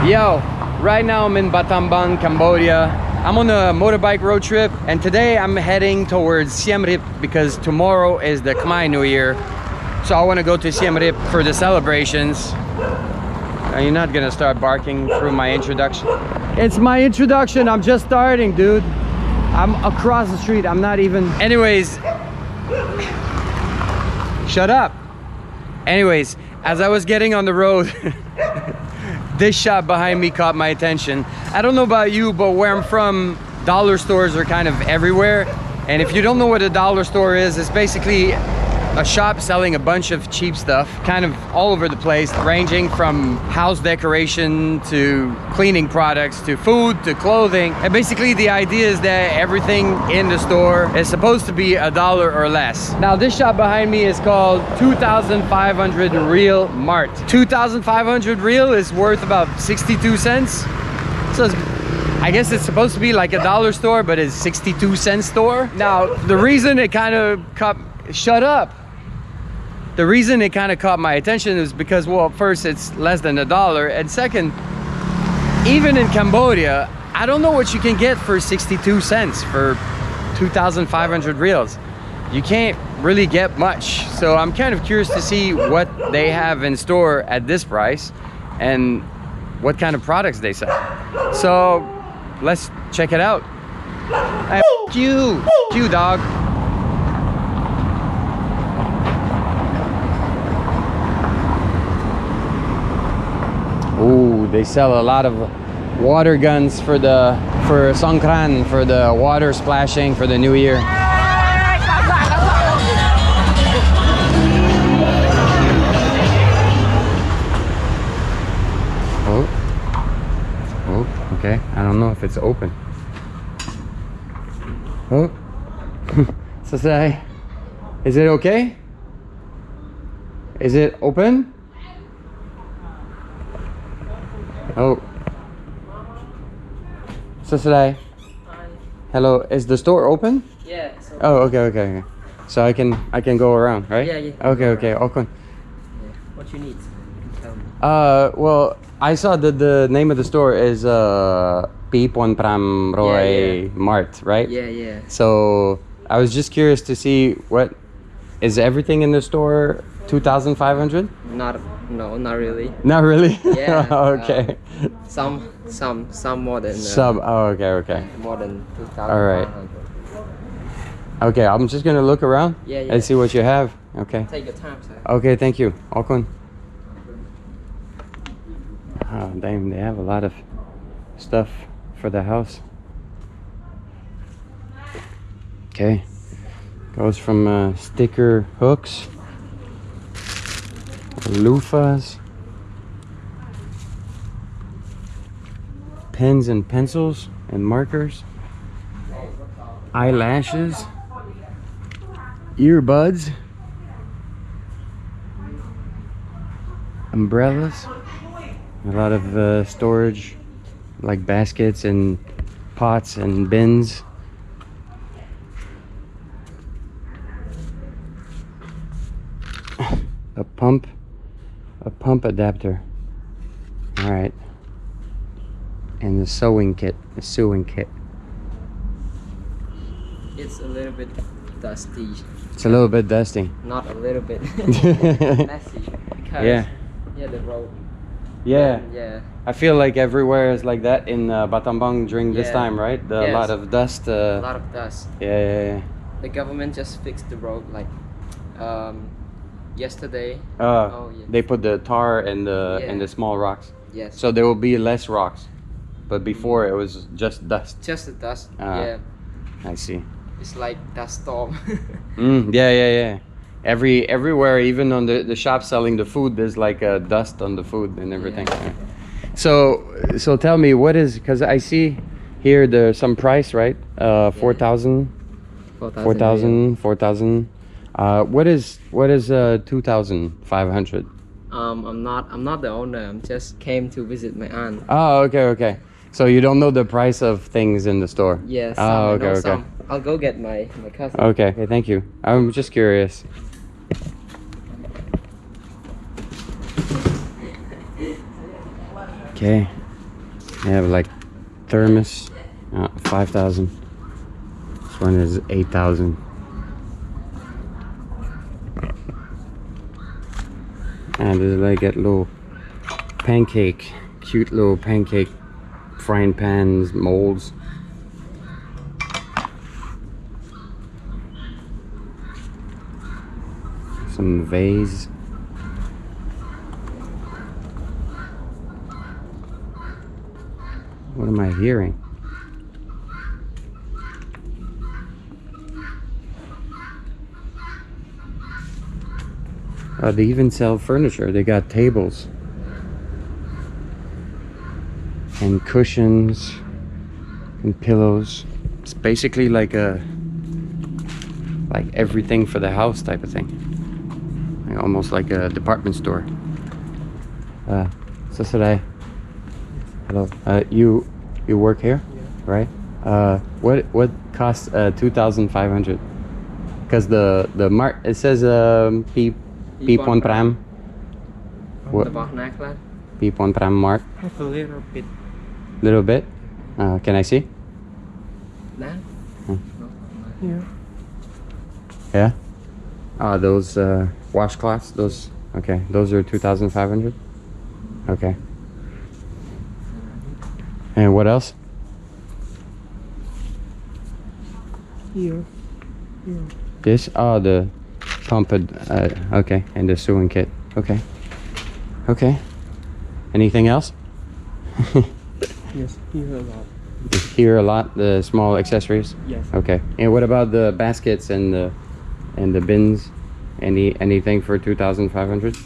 Yo, right now I'm in Battambang, Cambodia. I'm on a motorbike road trip, and today I'm heading towards Siem Reap because tomorrow is the Khmer New Year. So I want to go to Siem Reap for the celebrations. You're not gonna start barking through my introduction. It's my introduction, I'm just starting, dude. I'm across the street, I'm not even... Anyways, shut up. Anyways, as I was getting on the road, this shop behind me caught my attention. I don't know about you, but where I'm from, dollar stores are kind of everywhere. And if you don't know what a dollar store is, it's basically a shop selling a bunch of cheap stuff, kind of all over the place, ranging from house decoration to cleaning products to food to clothing. And basically the idea is that everything in the store is supposed to be $1 or less. Now this shop behind me is called 2,500 Riel Mart. 2,500 Riel is worth about 62 cents. So I guess it's supposed to be like a dollar store, but it's 62-cent store. Now the reason it kind of shut up. The reason it kind of caught my attention is because, well, first, it's less than $1, and second, even in Cambodia, I don't know what you can get for 62 cents for 2,500 reals. You can't really get much. So I'm kind of curious to see what they have in store at this price and what kind of products they sell. So let's check it out. Hey, f you, dog. Ooh, they sell a lot of water guns for Songkran, for the water splashing for the New Year. Oh, okay. I don't know if it's open. Oh, so say, is it okay? Is it open? Oh, so today. Hello, is the store open? Yeah. Oh, okay. So I can go around, right? Yeah. Okay. Open. Yeah. What you need? You can tell me. Well, I saw that the name of the store is Pipon Pram Roy Mart, right? Yeah. So I was just curious to see what is everything in the store 2,500? No, not really. Not really? Yeah. Okay. Some more than Some. Oh, okay. more than 2,500. All right. Okay, I'm just gonna look around. Yeah. And see what you have. Okay. Take your time, sir. Okay, thank you. Okun. Oh, damn, they have a lot of stuff for the house. Okay. Goes from sticker hooks, loofahs, pens and pencils and markers, eyelashes, earbuds, umbrellas, a lot of storage like baskets and pots and bins. A pump adapter. All right. And the sewing kit. It's a little bit dusty. It's a little bit dusty. Not a little bit. Messy. Because the road. Yeah. I feel like everywhere is like that in Battambang during this time, right? A lot of dust. A lot of dust. Yeah. The government just fixed the road like yesterday. They put the tar and the small rocks. Yes. So there will be less rocks, but before it was just dust. Just the dust. Yeah. I see. It's like dust storm. Yeah. Everywhere, even on the shop selling the food, there's like dust on the food and everything. Yeah. So tell me, what is, because I see here there's some price, right? 4,000. 4,000. What is 2,500? I'm not the owner. I'm just came to visit my aunt. Oh, okay. So you don't know the price of things in the store? Yes. Oh, okay. I'll go get my cousin. Okay, thank you. I'm just curious. Okay, They have like thermos, 5,000. This one is 8,000. And there's like a little pancake, cute little pancake frying pans, molds. Some vase. What am I hearing? They even sell furniture. They got tables and cushions and pillows. It's basically like everything for the house type of thing. Like almost like a department store. So today, hello. You work here, yeah. Right? What costs 2,500? Because the mart, it says P1 pram. What? P1 pram mart. A little bit. Little bit. Can I see? That? Yeah. Yeah. Those washcloths. Those. Okay. Those are 2,500. Okay. And what else? Here. This? Oh, the pump. Okay. And the sewing kit. Okay. Okay. Anything else? Yes, here a lot. Here a lot. The small accessories. Yes. Okay. And what about the baskets and the bins? Anything for 2,500? Here.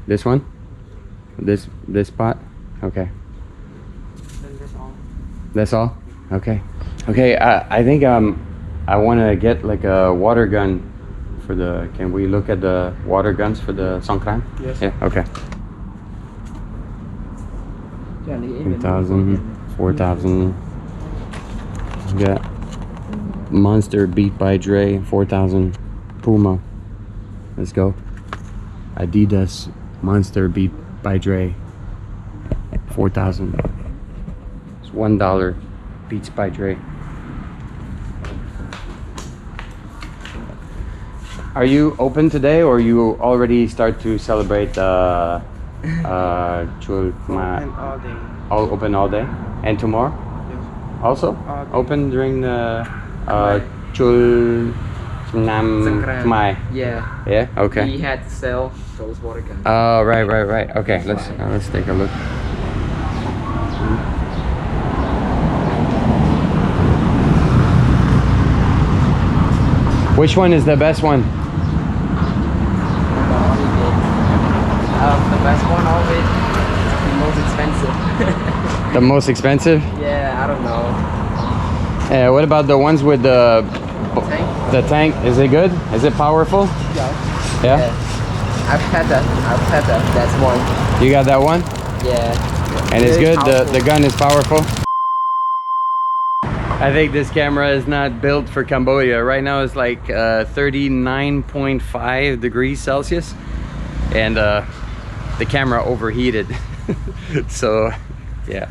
This one? This pot? Okay. Then that's all. That's all? Okay. Okay, I think I want to get like a water gun for the... Can we look at the water guns for the Songkran? Yes. Yeah, okay. 3,000, 4,000. Got Monster Beat by Dre, 4,000. Puma. Let's go. Adidas Monster Beat by Dre, 4,000. It's $1 Beats by Dre. Are you open today, or you already start to celebrate Chul Ma? Open all day. All open all day, and tomorrow? Yes. Also All day. open during the Chul Nam Khmer. Yeah. Yeah. Okay. We had to sell those water guns. Oh, right. Okay, let's take a look. Which one is the best one? The best one always the most expensive. The most expensive? Yeah, I don't know. What about the ones with the Tank? the tank? Is it good? Is it powerful? Yeah. Yeah? I've had that. That's one. You got that one? Yeah. And it's Very good? powerful. The gun is powerful? I think this camera is not built for Cambodia. Right now it's like 39.5 degrees Celsius. And the camera overheated. So yeah,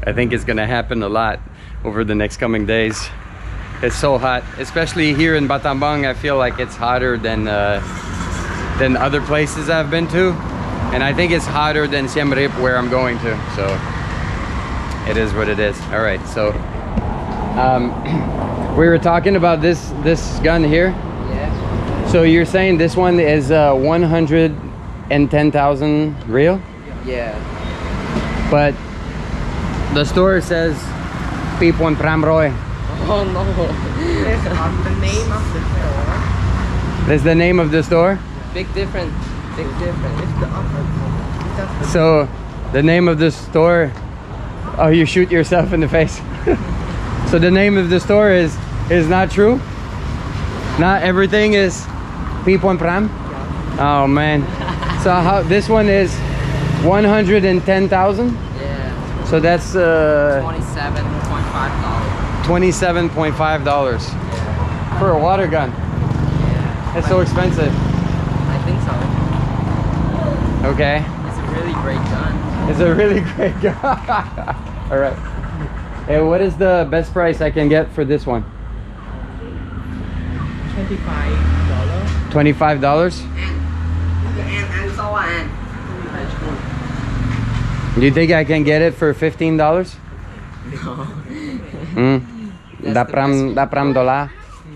I think it's gonna happen a lot over the next coming days. It's so hot, especially here in Battambang. I feel like it's hotter than other places I've been to, and I think it's hotter than Siem Reap where I'm going to. So it is what it is. All right, so we were talking about this gun here. Yeah. So you're saying this one is 110,000 real? Yeah. But the store says P1 Pram Roy. Oh no. It's on the name of the store. That's the name of the store? Big difference. Big difference. It's the offer. So the name of the store... Oh, you shoot yourself in the face. So the name of the store is not true? Not everything is P1 Pram? Oh man. So how this one is 110,000? Yeah. So that's $27.5. $27.5 Yeah. for a water gun. Yeah. It's so expensive. I think so. Okay. It's a really great gun. It's a really great guy. All right. Hey, what is the best price I can get for this one? $25. $25? Do you think I can get it for $15? No. Dapram dollar.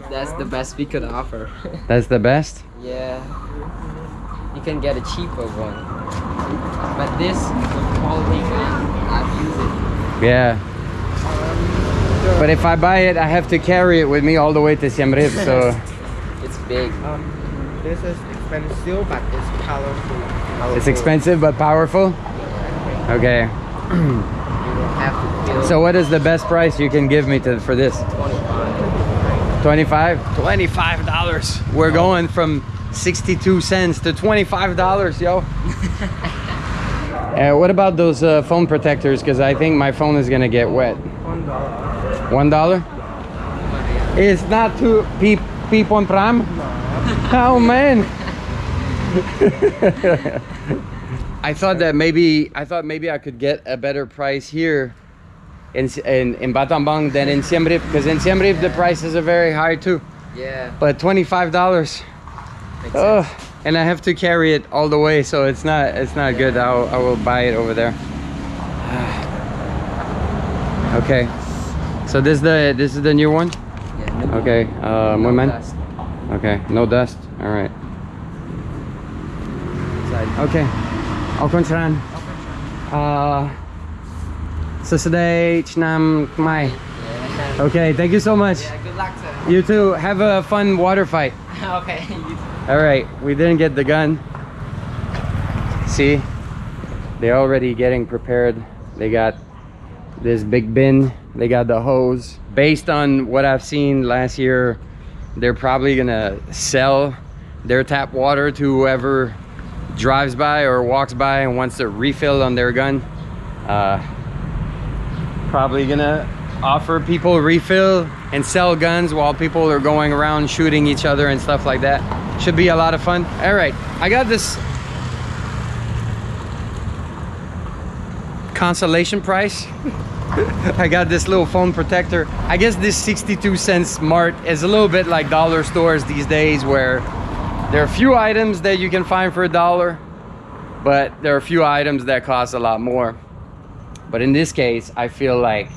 That's the best we could offer. That's the best? Yeah. You can get a cheaper one. But this quality one, I've used it. Yeah. But if I buy it, I have to carry it with me all the way to Siem Reap, so... It's big. This is expensive, but it's powerful. It's expensive but powerful? Okay. You will have to feel So what is the best price you can give me for this? 25? $25. We're going from 62 cents to $25, yo. What about those phone protectors? Because I think my phone is gonna get wet. $1. It's not too peep on prime? Oh man. I thought maybe I could get a better price here in Battambang than in Siem Reap, because in Siem Reap the prices are very high too. Yeah. But $25. Oh, and I have to carry it all the way, so it's not good. I will buy it over there. Okay. So this is the new one? Yeah, new Okay. one. Muy man. Dust. Okay. No dust. All right. Okay. Okontran. Susaday Chnam Khmer. Yeah. Okay, thank you so much. Yeah, good luck, sir. You too. Have a fun water fight. Okay. You too. All right, we didn't get the gun. See, they're already getting prepared. They got this big bin. They got the hose. Based on what I've seen last year, they're probably gonna sell their tap water to whoever drives by or walks by and wants to refill on their gun. Probably gonna offer people refill and sell guns while people are going around shooting each other and stuff like that. Should be a lot of fun. All right, I got this consolation price. I got this little phone protector. I guess this 62 cent Smart is a little bit like dollar stores these days, where there are a few items that you can find for $1, but there are a few items that cost a lot more. But in this case, I feel like,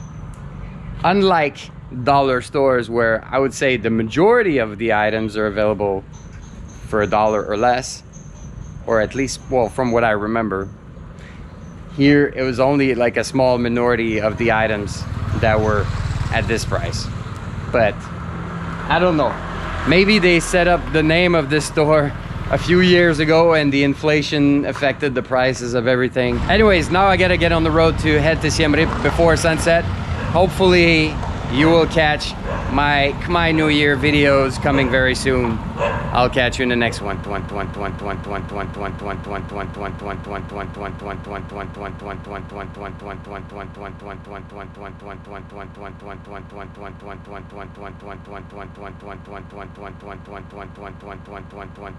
unlike dollar stores where I would say the majority of the items are available for $1 or less, or at least, well, from what I remember, here it was only like a small minority of the items that were at this price. But I don't know, maybe they set up the name of this store a few years ago and the inflation affected the prices of everything. Anyways, now I gotta get on the road to head to Siem Reap before sunset. Hopefully you will catch my Khmer New Year videos coming very soon. I'll catch you in the next one.